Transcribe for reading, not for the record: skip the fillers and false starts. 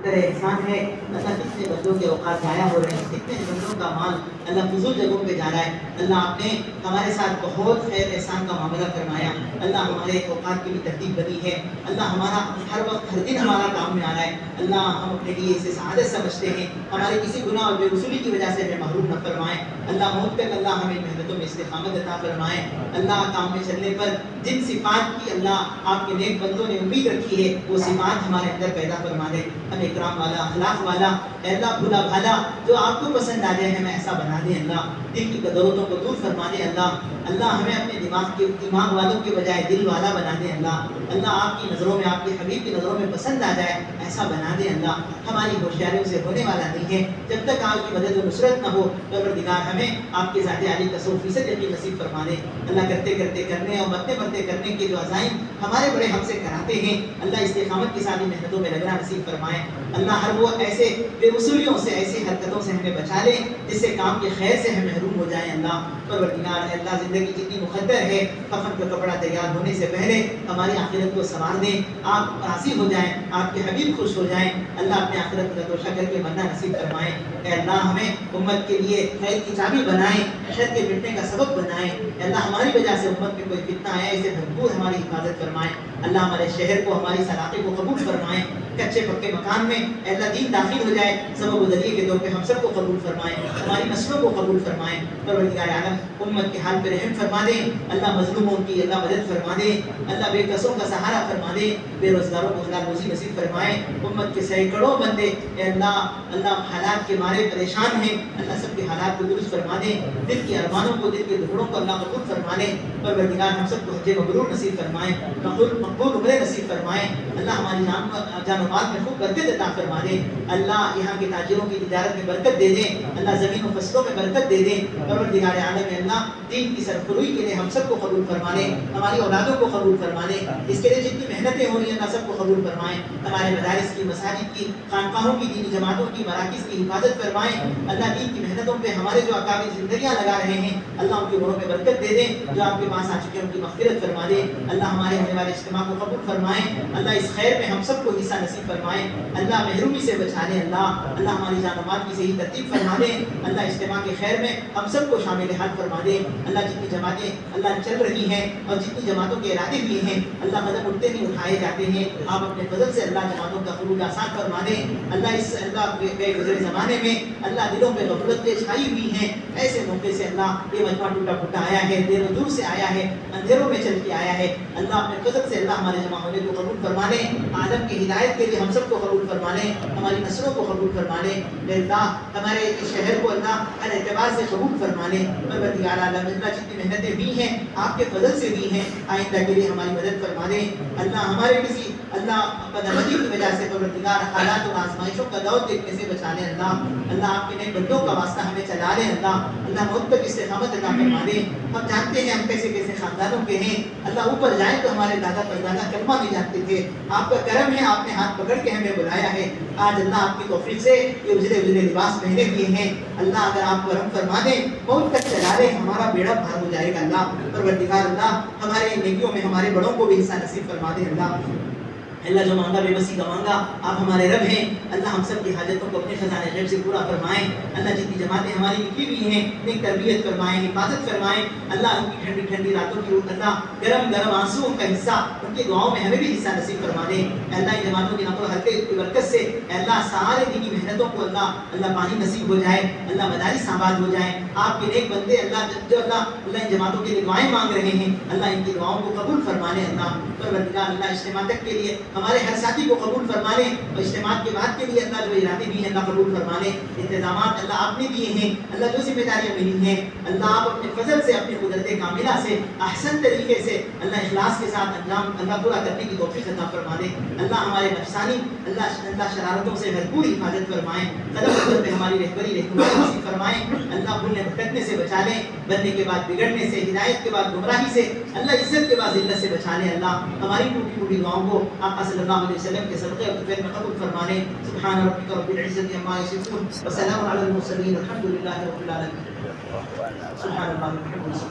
तेरा एहसान है अल्लाह, कितने बंदों के औकात ज़ाया हो रहे हैं, कितने बंदों का माल अल्लाह फजूल जगहों पे जा रहा है। अल्लाह आपने हमारे साथ बहुत खैर एहसान का मामला फरमाया। अल्लाह हमारे औकात की भी तरतीब बनी है। अल्लाह हमारा हर वक्त हर दिन हमारा काम में आ रहा है। अल्लाह हम अपने लिए इसे सआदत समझते हैं। हमारे किसी गुनाह और बेवसूली की वजह से हमें महरूम न फरमाएं। अल्लाह मौत तक अल्लाह हमें मेहनतों में इस्तिकामत अता फरमाएं। अल्लाह काम में चलने पर जिन सिफात की अल्लाह आपके नेक बंदों ने उम्मीद रखी है वो सिफात हमारे अंदर पैदा फरमा दे। हमें इकराम वाला, अखलाक वाला, अल्लाह भूला भाला जो आपको पसंद आ जाए हमें ऐसा बना दे। अल्लाह दिल की कदरतों को दूर फरमा दे। अल्लाह हमें अपने दिमाग वालों के बजाय दिल वाला बना दे। अल्लाह आपकी नज़रों में, आपके हबीब की नज़रों में पसंद आ जाए ऐसा बना दे। अल्लाह हमारी होशियारियों से होने वाला नहीं है। जब तक आपकी मदद और नुसरत न हो परवरदिगार हमें आपके ज़ात आली का 100% यकीन नसीब फरमा दे। अल्लाह करते करते करने और मरते मरते करने के जो अज़ाइम हमारे बड़े हमसे कराते हैं अल्लाह इस्तिकामत की सारी मेहनतों में लगना नसीब फरमाए। अल्लाह हर वो ऐसे बेवसूलियों से, ऐसी हरकतों से हमें बचा ले जिससे काम के खैर से हम महरूम हो जाएं। अल्लाह परवरदिगार अल्लाह ज़िंदगी जितनी मुक़द्दर है, कफन का कपड़ा तैयार होने से पहले हमारी आखिरत को संवार दें, आप राज़ी हो जाएं, आपके हबीब खुश हो जाएं। अल्लाह अपने आखिरत का तोशा करके मरना नसीब फरमाएं। अल्लाह हमें उम्मत के लिए खैर की चाबी बनाएं, शर के मिटने का सबब बनाएं। अल्लाह हमारी वजह से उम्मत में कोई फितना आया इसे भरपूर हमारी हिफाजत फरमाएं। अल्लाह हमारे शहर को, हमारी सलाक़े को कबूल फरमाएं। कच्चे पक्के मकान में अल्लाह दीन दाखिल हो जाए, सबब दरिए के तौर पे हम सबको कबूल फरमाएं, हमारी नस्लों को कबूल फरमाएं। परवरदिगार आलम उम्मत के हाल पे रहम फरमा दे। अल्लाह मजलूमों की अल्लाह मदद फरमा दे। अल्लाह बेकसों का सहारा फरमा दे। बेरोजगारों को हलाल रोजी नसीब फरमाए। उम्मत के सैकड़ों बंदे अल्लाह हालात के मारे परेशान हैं, अल्लाह सबके हालात को दुरुस्त फरमा दे। दिल के अरमानों को, दिल के दुखड़ों को अल्लाह कबूल फरमा ले। परवरदिगार हम सबको हज मबरूर नसीब फरमाए, मकबूल उम्रे नसीब फरमाए। अल्लाह हमारी जान माल में खूब बरकत अता फरमा दे। अल्लाह यहाँ के ताजिरों की तिजारत में बरकत दे दे। अल्लाह ज़मीन और फसलों में बरकत दे दे। परवरदिगार आलम अल्लाह दीन की सरफरोई के लिए हम सबको कबूल फरमा ले, हमारी औलादों को कबूल फरमा ले। इसके लिए जितनी मेहनतें हो रही हैं अल्लाह सबको कबूल फरमाए। हमारे मदारिस की, मसाजिद की, खानकाहों की, दीनी जमातों की, मराकिज़ की हिफाजत फरमाए। अल्लाह दीन की मेहनतों पर हमारे जो अकाबिर ज़िंदगियाँ लगा रहे हैं अल्लाह उनके घरों में बरकत दे दे। जो आपके पास आ चुके हैं उनकी मग़फ़िरत फरमा दे। अल्लाह हमारे होने वाले इज्तिमा को कबूल फरमाए। अल्लाह इस खैर में हम सबको हिस्सा नसीब फरमाए। अल्लाह महरूमी से बचा ले। अल्लाह हमारी जान माल की सही तरतीब फरमा दे। अल्लाह इज्तिमा के खैर में हम सबको शामिल हाल फरमा दे। अल्लाह जितनी जमातें अल्लाह चल रही हैं और जितनी जमातों के इरादे भी हैं अल्लाह कदम उठते नहीं उठाए जाते हैं, आप अपने फजल से अल्लाह जमातों का खरूज आसान फरमा दे। अल्लाह इस गए गुजरे ज़माने में अल्लाह दिलों पर गफलतें छाई हुई हैं, ऐसे मौके से अल्लाह ये मजमा टूटा फूटा आया है, देर दूर से आया है, अंधेरों में चल के आया है। अल्लाह अपने फजल से अल्लाह हमारे जमा होने को कबूल फरमा ले। आलम की हिदायत के लिए हम सबको कबूल फरमा ले, हमारी नस्लों को कबूल फरमा ले। अल्लाह हमारे इस शहर को अल्लाह हर एतबार से कबूल फरमा ले। परवरदिगार आलम अल्लाह जितनी मेहनतें हुई हैं आपके फजल से हुई हैं, आइंदा के लिए हमारी मदद फरमा दे। अल्लाह हमारे किसी बदअमली की वजह से परवरदिगार हालात और आजमाइशों का दौर देखने से बचा ले। अल्लाह आपके नए बंदों का वास्ता हमें चला ले। अल्लाह मौत तक इस्तिकामत अता फरमा दे। हम जानते हैं हम कैसे कैसे खानदानों के हैं, अल्लाह ऊपर जाए तो हमारे दादा परदादा कलमा नहीं जानते थे, आपका करम है, आपने हाथ पकड़ के हमें बुलाया है। आज अल्लाह आपकी तौफीक से ये उजले उजले लिबास पहने हुए हैं। अल्लाह अगर आप करम फरमा दें, मौत तक चला ले, हमारा बेड़ा पार हो जाएगा। अल्लाह परवरदिगार अल्लाह हमारे नेकियों में हमारे बड़ों को भी हिस्सा नसीब फरमा दे। अल्लाह जो मांगा बेबसी का मांगा, आप हमारे रब हैं। अल्लाह हम सब की हाजतों को अपने खजाने गैब से पूरा फरमाएं। अल्लाह जितनी जमातें हमारी निकली हुई हैं नेक तरबियत फरमाएं, हिफाजत फरमाएं। अल्लाह उनकी ठंडी ठंडी रातों की अल्लाह गरम गरम आंसुओं का हिस्सा उनकी दुआओं में हमें भी हिस्सा नसीब फरमा दें। अल्लाह इन जमातों की नक़ल हरकत की बरकत से अल्लाह सारे दीनी मेहनतों को अल्लाह पानी नसीब हो जाए, अल्लाह मदारिस आबाद हो जाए। आपके नेक बंदे अल्लाह इन जमातों के लिए दुआएं मांग रहे हैं, अल्लाह इनकी दुआओं को कबूल फरमा ले। अल्लाह इज्तिमा तक के लिए हमारे हर साथी को कबूल फरमा ले और इज्तिमा के बाद के लिए अल्लाह जो इरादे भी हैं अल्लाह कबूल फरमा ले। इंतजामात अल्लाह आपने दिए हैं, अल्लाह जो जिम्मेदारियाँ मिली हैं अल्लाह आप अपने फजल से, अपनी कुदरत कामिला से अहसन तरीके से अल्लाह इखलास के साथ अंजाम अल्लाह पूरा करने की तौफीक अता फरमा दे। अल्लाह हमारे नफसानी अल्लाह शरारतों से भरपूर हिफाजत फरमाएँ, कदम कदम पे हमारी रहबरी रहनुमाई नसीब फरमाएँ। अल्लाह भूलने भटकने से बचा लें, बनने के बाद बिगड़ने से, हिदायत के बाद गुमराही से, अल्लाह इज्जत के बाद जिल्लत से बचा लें। अल्लाह हमारी टूटी फूटी दुआओं को आका सल्लल्लाहु अलैहि वसल्लम के सदक़े और फ़िक्र में कबूल फरमा ले। सुब्हान रब्बिका रब्बिल इज़्ज़ति अम्मा यसिफून व सलामुन अलल मुरसलीन वल्हम्दुलिल्लाहि रब्बिल आलमीन। सुब्हानल्लाह।